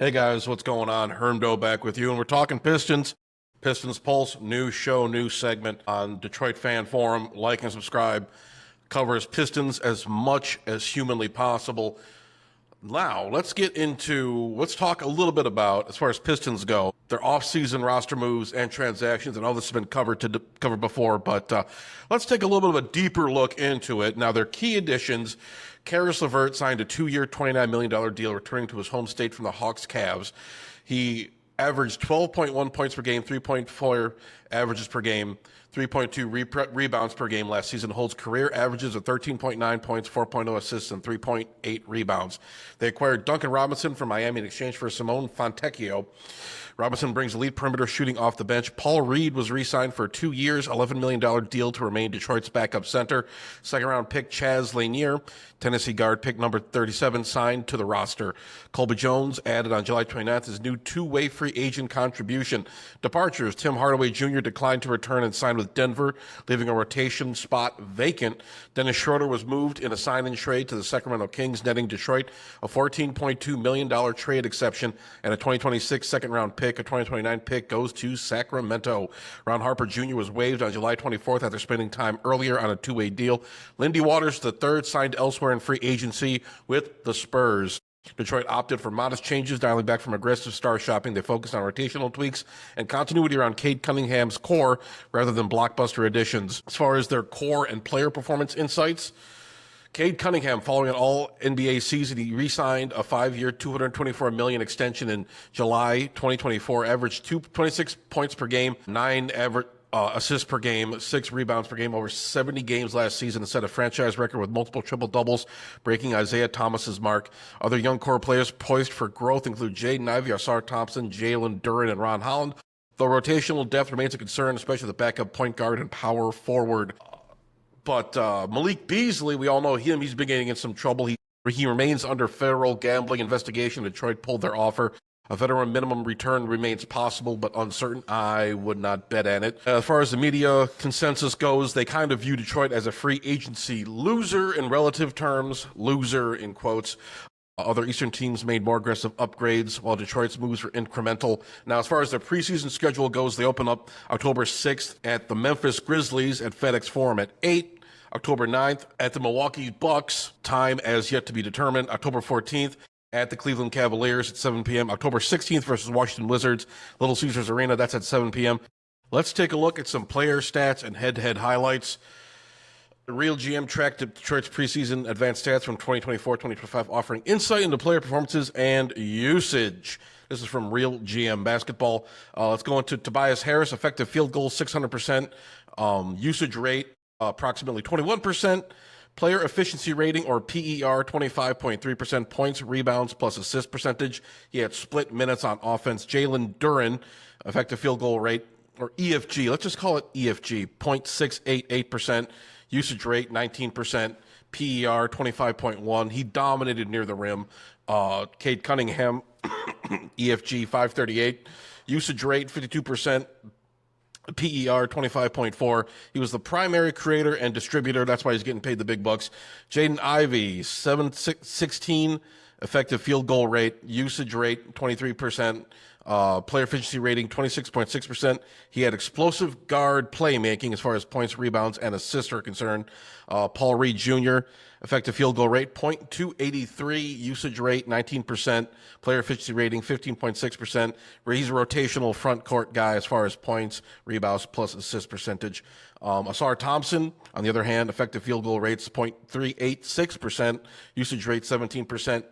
Hey guys, what's going on? Hermdo back with you, and we're talking Pistons. Pistons Pulse, new show, new segment on Detroit Fan Forum. Like and subscribe. Covers Pistons as much as humanly possible. Now, let's talk a little bit about, as far as Pistons go, their off-season roster moves and transactions. And all this has been covered before, but let's take a little bit of a deeper look into it. Now, their key additions: Karis LeVert signed a 2-year, $29 million deal, returning to his home state from the Hawks Cavs. He averaged 12.1 points per game, 3.4 averages per game, 3.2 rebounds per game last season, holds career averages of 13.9 points, 4.0 assists, and 3.8 rebounds. They acquired Duncan Robinson from Miami in exchange for Simone Fontecchio. Robinson brings elite perimeter shooting off the bench. Paul Reed was re-signed for 2 years, $11 million deal to remain Detroit's backup center. Second-round pick Chaz Lanier, Tennessee guard pick number 37, signed to the roster. Colby Jones added on July 29th his new two-way free agent contribution. Departures: Tim Hardaway Jr. declined to return and signed with Denver, leaving a rotation spot vacant. Dennis Schroeder was moved in a sign-in trade to the Sacramento Kings, netting Detroit a $14.2 million trade exception and a 2026 second-round pick. A 2029 pick goes to Sacramento. Ron Harper Jr. was waived on July 24th after spending time earlier on a two-way deal. Lindy Waters III signed elsewhere in free agency with the Spurs. Detroit opted for modest changes, dialing back from aggressive star shopping. They focused on rotational tweaks and continuity around Cade Cunningham's core rather than blockbuster additions. As far as their core and player performance insights, Cade Cunningham, following an All-NBA season, he re-signed a 5-year, $224 million extension in July 2024, averaged 26 points per game, 9 assists per game, 6 rebounds per game over 70 games last season, and set a franchise record with multiple triple-doubles, breaking Isaiah Thomas's mark. Other young core players poised for growth include Jaden Ivey, Asar Thompson, Jalen Duren, and Ron Holland, though rotational depth remains a concern, especially the backup point guard and power forward. But Malik Beasley, we all know him. He's been getting in some trouble. He remains under federal gambling investigation. Detroit pulled their offer. A veteran minimum return remains possible, but uncertain. I would not bet on it. As far as the media consensus goes, they kind of view Detroit as a free agency loser in relative terms. Loser in quotes. Other Eastern teams made more aggressive upgrades, while Detroit's moves were incremental. Now, as far as their preseason schedule goes, they open up October 6th at the Memphis Grizzlies at FedEx Forum at 8. October 9th at the Milwaukee Bucks, time as yet to be determined. October 14th at the Cleveland Cavaliers at 7 p.m. October 16th versus Washington Wizards, Little Caesars Arena, that's at 7 p.m. Let's take a look at some player stats and head-to-head highlights. The Real GM tracked Detroit's preseason advanced stats from 2024-2025, offering insight into player performances and usage. This is from Real GM Basketball. Let's go into Tobias Harris, effective field goal 600%, usage rate approximately 21%, player efficiency rating or PER 25.3%, points, rebounds plus assist percentage. He had split minutes on offense. Jalen Duren, effective field goal rate or EFG, let's just call it EFG, 0.688%, usage rate 19%, PER 25.1. He dominated near the rim. Cade Cunningham, EFG 538, usage rate 52%. PER 25.4. He was the primary creator and distributor. That's why he's getting paid the big bucks. Jaden Ivey, 716 effective field goal rate, usage rate 23%, player efficiency rating 26.6%. He had explosive guard playmaking as far as points, rebounds, and assists are concerned. Paul Reed Jr., effective field goal rate 0.283, usage rate 19%, player efficiency rating 15.6%. He's a rotational front court guy as far as points, rebounds, plus assist percentage. Asar Thompson, on the other hand, effective field goal rates 0.386%, usage rate 17%.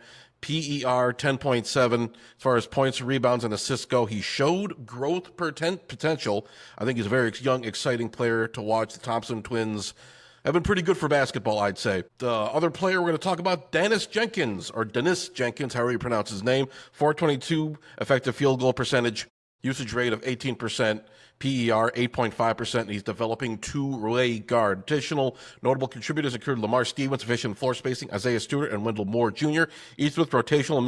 PER 10.7. As far as points, rebounds, and assists go, he showed growth potential. I think he's a very young, exciting player to watch. The Thompson twins have been pretty good for basketball, I'd say. The other player we're going to talk about, Dennis Jenkins, however you pronounce his name, 422 effective field goal percentage, usage rate of 18%, PER 8.5%, and he's developing two-way guard. Additional notable contributors include Lamar Stevens, efficient floor spacing, Isaiah Stewart, and Wendell Moore Jr., each with rotational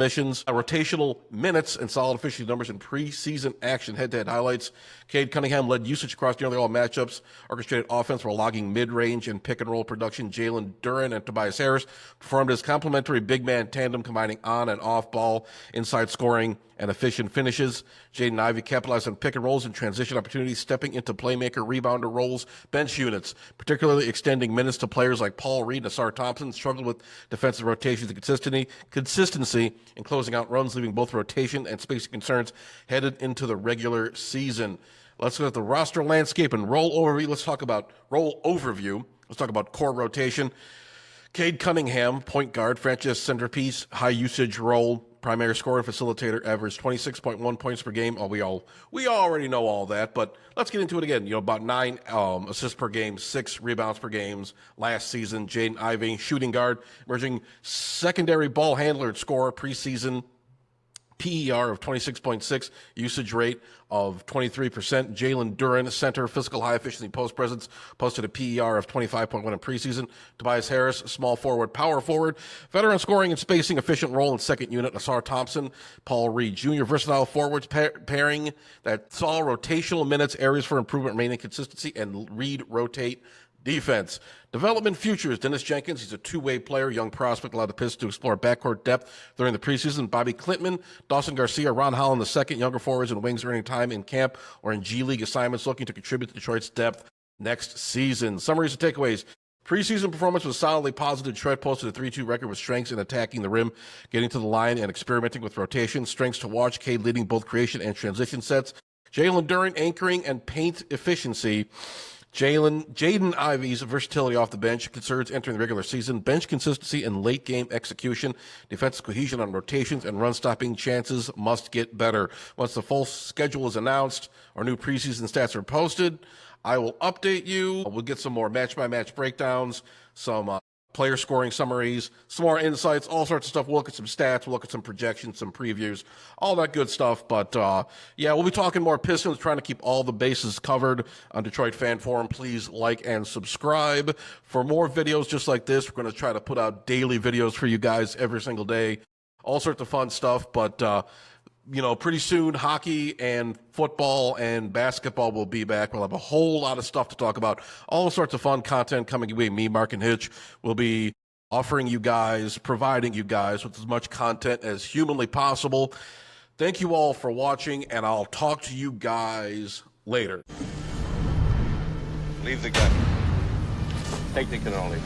minutes, and solid efficiency numbers in preseason action. Head-to-head highlights: Cade Cunningham led usage across nearly all matchups, orchestrated offense while logging mid-range and pick-and-roll production. Jalen Duren and Tobias Harris performed as complementary big-man tandem, combining on- and off-ball inside scoring and efficient finishes. Jaden Ivey capitalized on pick and rolls and transition opportunities, stepping into playmaker, rebounder roles. Bench units, particularly extending minutes to players like Paul Reed and Asar Thompson, struggled with defensive rotations and consistency in closing out runs, leaving both rotation and spacing concerns headed into the regular season. Let's look at the roster landscape and role overview. Let's talk about role overview. Let's talk about core rotation. Cade Cunningham, point guard, franchise centerpiece, high usage role, primary scorer and facilitator, averaged 26.1 points per game. Oh, we already know all that, but let's get into it again. About 9 assists per game, 6 rebounds per game last season. Jaden Ivey, shooting guard, emerging secondary ball handler and scorer, preseason PER of 26.6, usage rate of 23%. Jalen Duren, center, physical high efficiency post presence, posted a PER of 25.1 in preseason. Tobias Harris, small forward, power forward, veteran scoring and spacing, efficient role in second unit. Asar Thompson, Paul Reed Jr., versatile forwards pairing that saw rotational minutes, areas for improvement remaining consistency, and read rotate defense. Development futures: Dennis Jenkins, he's a two-way player, young prospect, allowed the Pistons to explore backcourt depth during the preseason. Bobby Clintman, Dawson Garcia, Ron Holland II, younger forwards and wings earning time in camp or in G League assignments, looking to contribute to Detroit's depth next season. Summaries and takeaways: preseason performance was solidly positive. Detroit posted a 3-2 record with strengths in attacking the rim, getting to the line, and experimenting with rotation. Strengths to watch: Cade leading both creation and transition sets. Jalen Duren anchoring and paint efficiency. Jaden Ivey's versatility off the bench, concerns entering the regular season, bench consistency and late game execution, defensive cohesion on rotations, and run stopping chances must get better. Once the full schedule is announced or new preseason stats are posted, I will update you. We'll get some more match by match breakdowns, some player scoring summaries, some more insights, all sorts of stuff. We'll look at some stats, we'll look at some projections, some previews, all that good stuff. But yeah, we'll be talking more Pistons, trying to keep all the bases covered on Detroit Fan Forum. Please like and subscribe for more videos just like this. We're going to try to put out daily videos for you guys every single day, all sorts of fun stuff. But pretty soon hockey and football and basketball will be back. We'll have a whole lot of stuff to talk about. All sorts of fun content coming your way. Me, Mark, and Hitch will be providing you guys with as much content as humanly possible. Thank you all for watching, and I'll talk to you guys later. Leave the gun. Take the cannoli.